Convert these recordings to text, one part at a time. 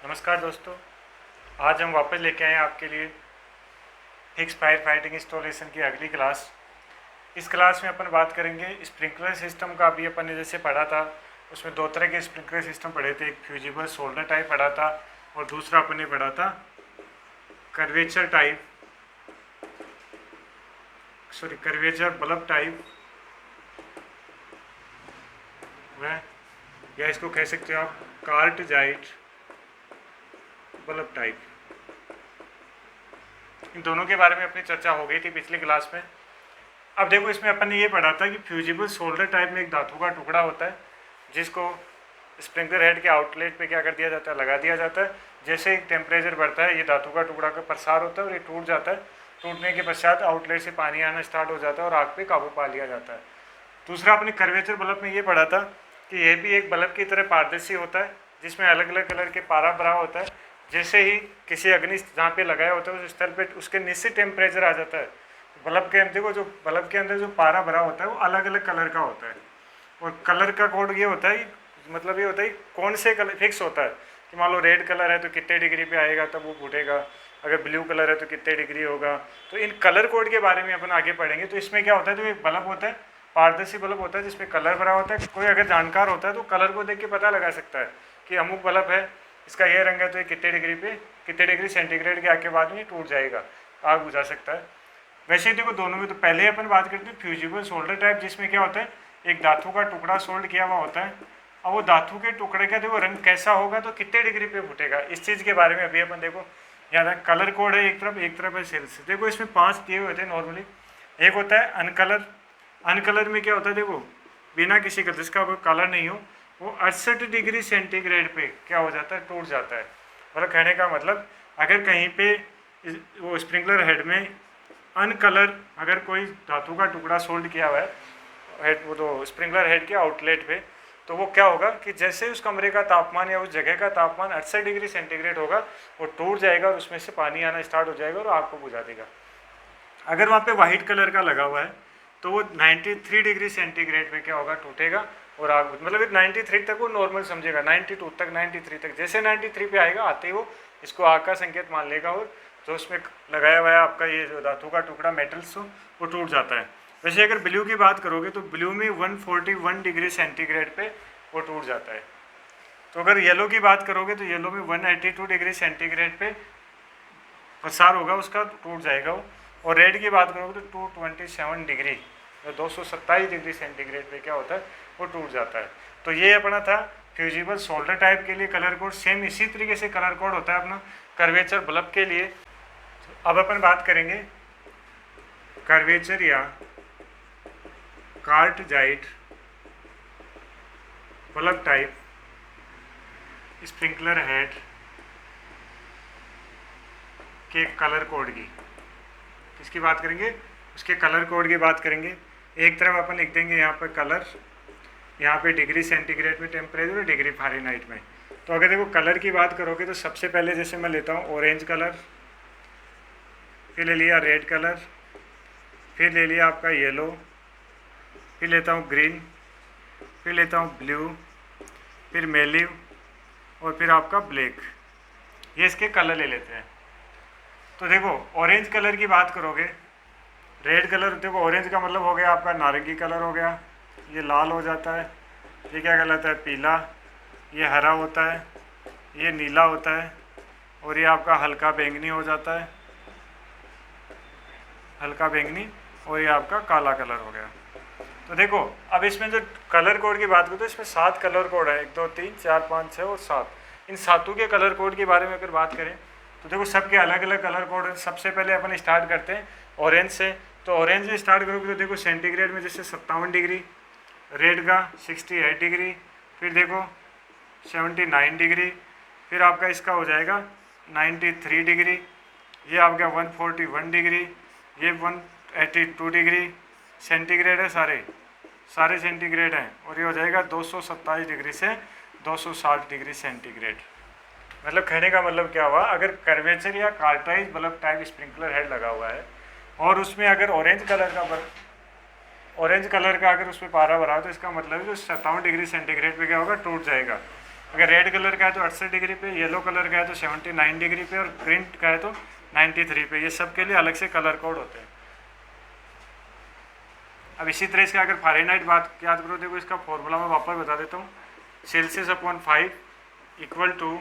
नमस्कार दोस्तों, आज हम वापस लेके आए हैं आपके लिए फिक्स फायर फाइटिंग इंस्टॉलेशन की अगली क्लास। इस क्लास में अपन बात करेंगे स्प्रिंकलर सिस्टम का। अभी अपन ने जैसे पढ़ा था उसमें दो तरह के स्प्रिंकलर सिस्टम पढ़े थे, एक फ्यूजिबल सोल्डर टाइप पढ़ा था और दूसरा अपन ने पढ़ा था कर्वेचर बल्ब टाइप वह, या इसको कह सकते हो आप कार्टजाइट बल्ब टाइप। इन दोनों के बारे में अपनी चर्चा हो गई थी पिछली क्लास में। अब देखो, इसमें अपन ने ये पढ़ा था कि फ्यूजिबल सोल्डर टाइप में एक धातु का टुकड़ा होता है जिसको स्प्रिंकलर हेड के आउटलेट पे क्या कर दिया जाता है, लगा दिया जाता है। जैसे ही टेम्परेचर बढ़ता है ये धातु का टुकड़ा का प्रसार होता है और ये टूट जाता है। टूटने के पश्चात आउटलेट से पानी आना स्टार्ट हो जाता है और आग पे काबू पा लिया जाता है। दूसरा अपने कर्वेचर बल्ब में ये पढ़ा था कि यह भी एक बल्ब की तरह पारदर्शी होता है जिसमें अलग अलग कलर के पारा भरा होता है। जैसे ही किसी अग्नि जहाँ पे लगाया होता है उस स्थल पे उसके निश्चित टेम्परेचर आ जाता है। बल्ब के अंदर जो बल्ब के अंदर जो पारा भरा होता है वो अलग अलग कलर का होता है और कलर का कोड ये होता है, मतलब ये होता है कौन से कलर फिक्स होता है कि मान लो रेड कलर है तो कितने डिग्री पे आएगा तब वो फूटेगा, अगर ब्लू कलर है तो कितने डिग्री होगा। तो इन कलर कोड के बारे में अपन आगे पढ़ेंगे। तो इसमें क्या होता है, तो एक बल्ब होता है, पारदर्शी बल्ब होता है जिसमें कलर भरा होता है। कोई अगर जानकार होता है तो कलर को देख के पता लगा सकता है कि अमुक बल्ब है, इसका ये रंग है तो ये कितने डिग्री पे, कितने डिग्री सेंटीग्रेड के आग के बाद में टूट जाएगा, आग बुझा सकता है। वैसे ही देखो दोनों में, तो पहले अपन बात करते हैं फ्यूजिबल सोल्डर टाइप, जिसमें क्या होता है एक धातु का टुकड़ा सोल्ड किया हुआ होता है। अब वो धातु के टुकड़े का देखो रंग कैसा होगा तो कितने डिग्री पे फूटेगा, इस चीज़ के बारे में अभी अपन देखो। यहाँ कलर कोड है एक तरफ है सेल्स। देखो इसमें 5 दिए हुए थे नॉर्मली। एक होता है अनकलर। अनकलर में क्या होता है, देखो बिना किसी कलर, जिसका कोई कलर नहीं हो, वो 68 डिग्री सेंटीग्रेड पे क्या हो जाता है, टूट जाता है। मतलब कहने का मतलब अगर कहीं पे वो स्प्रिंकलर हेड में अनकलर अगर कोई धातु का टुकड़ा सोल्ड किया हुआ है हेड, वो तो स्प्रिंकलर हेड के आउटलेट पे, तो वो क्या होगा कि जैसे उस कमरे का तापमान या उस जगह का तापमान 68 डिग्री सेंटीग्रेड होगा, वो टूट जाएगा और उसमें से पानी आना स्टार्ट हो जाएगा और आग को बुझा देगा। अगर वहाँ पे वाइट कलर का लगा हुआ है तो वो 93 डिग्री सेंटीग्रेड पे क्या होगा, टूटेगा और आग, मतलब 93 तक वो नॉर्मल समझेगा, 92 तक 93 तक, जैसे 93 पे आएगा आते ही वो इसको आग का संकेत मान लेगा और जो उसमें लगाया हुआ है आपका ये जो धातु का टुकड़ा मेटल्स वो टूट जाता है। वैसे अगर ब्लू की बात करोगे तो ब्लू में 141 डिग्री सेंटीग्रेड पे वो टूट जाता है। तो अगर येलो की बात करोगे तो येलो में 182 डिग्री सेंटीग्रेड पे प्रसार होगा उसका, टूट जाएगा वो। और रेड की बात करोगे तो 227 डिग्री, 227 डिग्री सेंटीग्रेड पे क्या होता है, वो टूट जाता है। तो ये अपना था फ्यूजिबल सोल्डर टाइप के लिए कलर कोड। सेम इसी तरीके से कलर कोड होता है अपना कर्वेचर बल्ब के लिए। अब अपन बात करेंगे कर्वेचर या कार्टजाइट बल्ब टाइप स्प्रिंकलर हेड के कलर कोड की। किसकी बात करेंगे, उसके कलर कोड की बात करेंगे। एक तरफ अपन लिख देंगे यहाँ पर कलर, यहाँ पे डिग्री सेंटीग्रेड में टेम्परेचर और डिग्री फ़ारेनहाइट में। तो अगर देखो कलर की बात करोगे तो सबसे पहले जैसे मैं लेता हूँ ऑरेंज कलर, फिर ले लिया रेड कलर, फिर ले लिया आपका येलो, फिर लेता हूँ ग्रीन, फिर लेता हूँ ब्लू, फिर मेलिव और फिर आपका ब्लैक। ये इसके कलर ले लेते हैं। तो देखो ऑरेंज कलर की बात करोगे, रेड कलर, देखो ऑरेंज का मतलब हो गया आपका नारंगी कलर हो गया, ये लाल हो जाता है, ये क्या कहलाता है पीला, ये हरा होता है, ये नीला होता है और ये आपका हल्का बैंगनी हो जाता है, हल्का बैंगनी, और ये आपका काला कलर हो गया। तो देखो अब इसमें जो कलर कोड की बात करें तो इसमें 7 कलर कोड है, 1 2 3 4 5 6 और 7। इन सातों के कलर कोड के बारे में अगर बात करें तो देखो सबके अलग अलग कलर कोड है। सबसे पहले अपन स्टार्ट करते हैं ऑरेंज से। तो ऑरेंज से स्टार्ट करोगे तो देखो सेंटीग्रेड में जैसे 57 डिग्री, रेड का 68 डिग्री, फिर देखो 79 डिग्री, फिर आपका इसका हो जाएगा 93 डिग्री, ये आपका 141 डिग्री, ये 182 डिग्री सेंटीग्रेड है, सारे सेंटीग्रेड हैं, और ये हो जाएगा 227 डिग्री से 260 डिग्री सेंटीग्रेड। मतलब कहने का मतलब क्या हुआ, अगर कर्वेचर या कार्टाइज बल्ब टाइप स्प्रिंकलर हेड लगा हुआ है और उसमें अगर ऑरेंज कलर का अगर उसमें पारा भरा हो तो इसका मतलब है जो 57 डिग्री सेंटीग्रेड पे क्या होगा, टूट जाएगा। अगर रेड कलर का है तो 68 डिग्री पे, येलो कलर का है तो 79 डिग्री पे, और प्रिंट का है तो 93 पे। ये सब के लिए अलग से कलर कोड होते हैं। अब इसी तरह इसका अगर फ़ारेनहाइट बात याद करो, देखो इसका फॉर्मूला मैं वापस बता देता हूँ। Celsius upon 5 equal to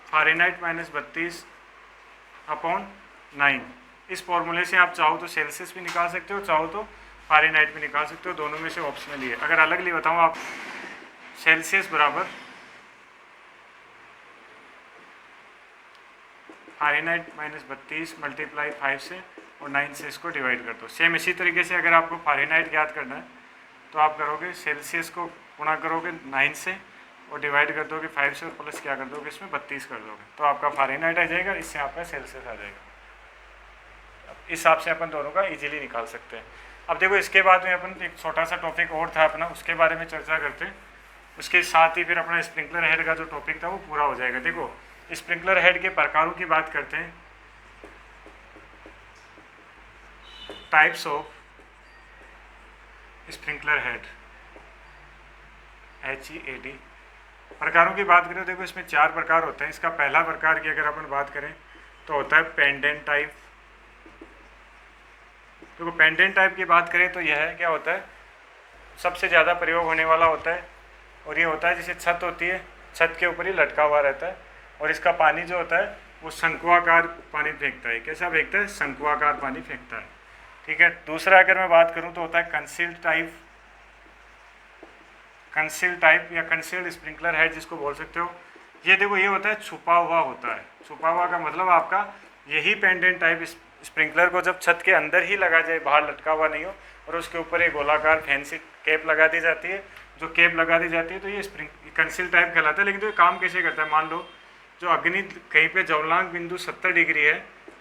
Fahrenheit minus 32 upon 9। इस फॉर्मूले से आप चाहो तो सेल्सियस भी निकाल सकते हो, चाहो तो फ़ारेनहाइट भी निकाल सकते हो, दोनों में से ऑप्शनली है। अगर अलगली बताऊँ आप, सेल्सियस बराबर फ़ारेनहाइट माइनस 32 मल्टीप्लाई 5 से और 9 से इसको डिवाइड कर दो। सेम इसी तरीके से अगर आपको फ़ारेनहाइट याद करना है तो आप करोगे सेल्सियस को गुणा करोगे 9 से और डिवाइड कर दोगे 5 से, और प्लस क्या कर दोगे इसमें 32 कर दोगे, तो आपका फ़ारेनहाइट आ जाएगा, इससे आपका सेल्सियस आ जाएगा। इस हिसाब से अपन दोनों का इजीली निकाल सकते हैं। अब देखो इसके बाद में अपन एक छोटा सा टॉपिक और था अपना, उसके बारे में चर्चा करते हैं। उसके साथ ही फिर अपना स्प्रिंकलर हेड का जो टॉपिक था वो पूरा हो जाएगा। देखो स्प्रिंकलर हेड के प्रकारों की बात करते हैं। Types of sprinkler head, HEAD। प्रकारों की बात करें, देखो इसमें 4 प्रकार होते हैं। इसका पहला प्रकार की अगर अपन बात करें तो होता है पेंडेंट टाइप। देखो पेंडेंट टाइप की बात करें तो यह है क्या होता है, सबसे ज़्यादा प्रयोग होने वाला होता है, और ये होता है जैसे छत होती है, छत के ऊपर ही लटका हुआ रहता है, और इसका पानी जो होता है वो शंकुआकार पानी फेंकता है। कैसा फेंकता है? शंकुआकार पानी फेंकता है। ठीक है। दूसरा अगर मैं बात करूं तो होता है कंसील्ड टाइप। कंसील्ड टाइप या कंसील्ड स्प्रिंकलर हेड जिसको बोल सकते हो। ये देखो ये होता है छुपा हुआ होता है। छुपा हुआ का मतलब आपका यही पेंडेंट टाइप स्प्रिंकलर को जब छत के अंदर ही लगा जाए, बाहर लटका हुआ नहीं हो, और उसके ऊपर एक गोलाकार फैंसी कैप लगा दी जाती है, जो कैप लगा दी जाती है तो ये कंसील्ड टाइप कहलाता है। लेकिन तो ये काम कैसे करता है, मान लो जो अग्नि कहीं पे ज्वलनांक बिंदु 70 डिग्री है,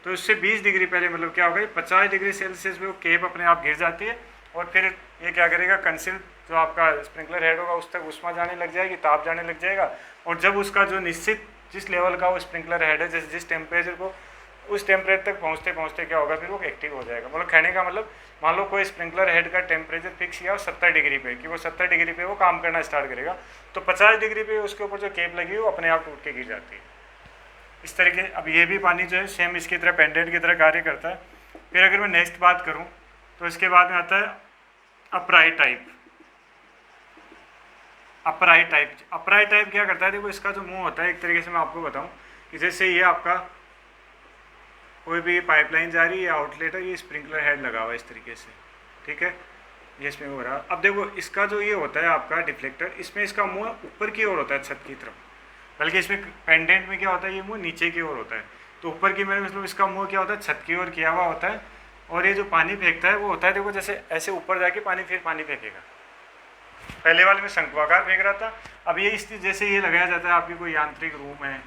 तो इससे 20 डिग्री पहले मतलब क्या होगा, 50 डिग्री सेल्सियस में वो केप अपने आप गिर जाती है, और फिर ये क्या करेगा, कंसील्ड जो आपका स्प्रिंकलर हेड होगा उस तक ऊष्मा जाने लग जाएगी, ताप जाने लग जाएगा, और जब उसका जो निश्चित जिस लेवल का वो स्प्रिंकलर हेड है, जैसे जिस टेम्परेचर को, उस टेम्परेचर तक पहुँचते पहुँचते क्या होगा, फिर वो एक्टिव हो जाएगा। मतलब कहने का मतलब, मान लो कोई स्प्रिंकलर हेड का टेम्परेचर फिक्स किया 70 डिग्री पे, कि वो 70 डिग्री पे वो काम करना स्टार्ट करेगा, तो 50 डिग्री पे उसके ऊपर जो केप लगी है वो अपने आप टूट के गिर जाती है। इस तरीके। अब ये भी पानी जो है सेम इसकी तरह पेंडेंट की तरह कार्य करता है। फिर अगर मैं नेक्स्ट बात करूं तो इसके बाद में आता है अपराइट टाइप। अपराइट टाइप क्या करता है, देखो इसका जो मुंह होता है, एक तरीके से मैं आपको बताऊं कि जैसे ये आपका कोई भी पाइपलाइन जा रही है, आउटलेट है, ये स्प्रिंकलर हेड लगा हुआ है इस तरीके से, ठीक है, ये इसमें हो रहा है। अब देखो इसका जो ये होता है आपका डिफ्लेक्टर, इसमें इसका मुंह ऊपर की ओर होता है छत की तरफ, बल्कि इसमें पेंडेंट में क्या होता है, ये मुंह नीचे की ओर होता है। तो ऊपर की मेरे मतलब इसका मुंह क्या होता है, छत की ओर किया हुआ होता है, और ये जो पानी फेंकता है वो होता है, देखो जैसे ऐसे ऊपर जाके फिर पानी फेंकेगा। पहले वाले में शंक्वाकार फेंक रहा था, अब ये इस जैसे ये लगाया जाता है आपकी कोई यांत्रिक रूम है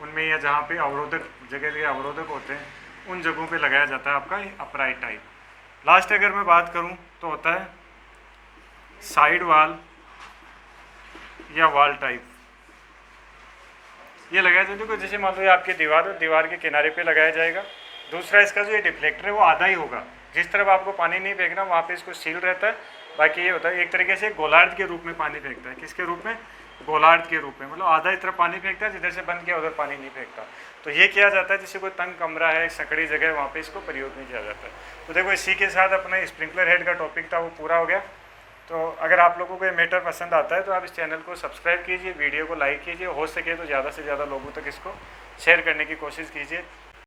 उनमें, या जहाँ पे अवरोधक जगह अवरोधक होते हैं उन जगहों पे लगाया जाता है आपका अपराइट टाइप। लास्ट अगर मैं बात करूँ तो होता है साइड वाल या वाल टाइप। ये लगाया जाए, देखो जैसे मान लो ये आपकी दीवार है, दीवार के किनारे पे लगाया जाएगा। दूसरा इसका जो ये डिफ्लेक्टर है वो आधा ही होगा, जिस तरफ आपको पानी नहीं फेंकना वहाँ पे इसको सील रहता है। बाकी ये होता है एक तरीके से गोलार्ध के रूप में पानी फेंकता है। किसके रूप में? गोलार्ध के रूप में, मतलब आधा इस तरफ पानी फेंकता है, जिधर से बंद किया उधर पानी नहीं फेंकता। तो ये किया जाता है जैसे कोई तंग कमरा है, सकड़ी जगह, वहाँ पे इसको प्रयोग नहीं किया जाता है। तो देखो इसी के साथ अपना स्प्रिंकलर हेड का टॉपिक था वो पूरा हो गया। तो अगर आप लोगों को ये मैटर पसंद आता है तो आप इस चैनल को सब्सक्राइब कीजिए, वीडियो को लाइक कीजिए, हो सके तो ज़्यादा से ज़्यादा लोगों तक इसको शेयर करने की कोशिश कीजिए।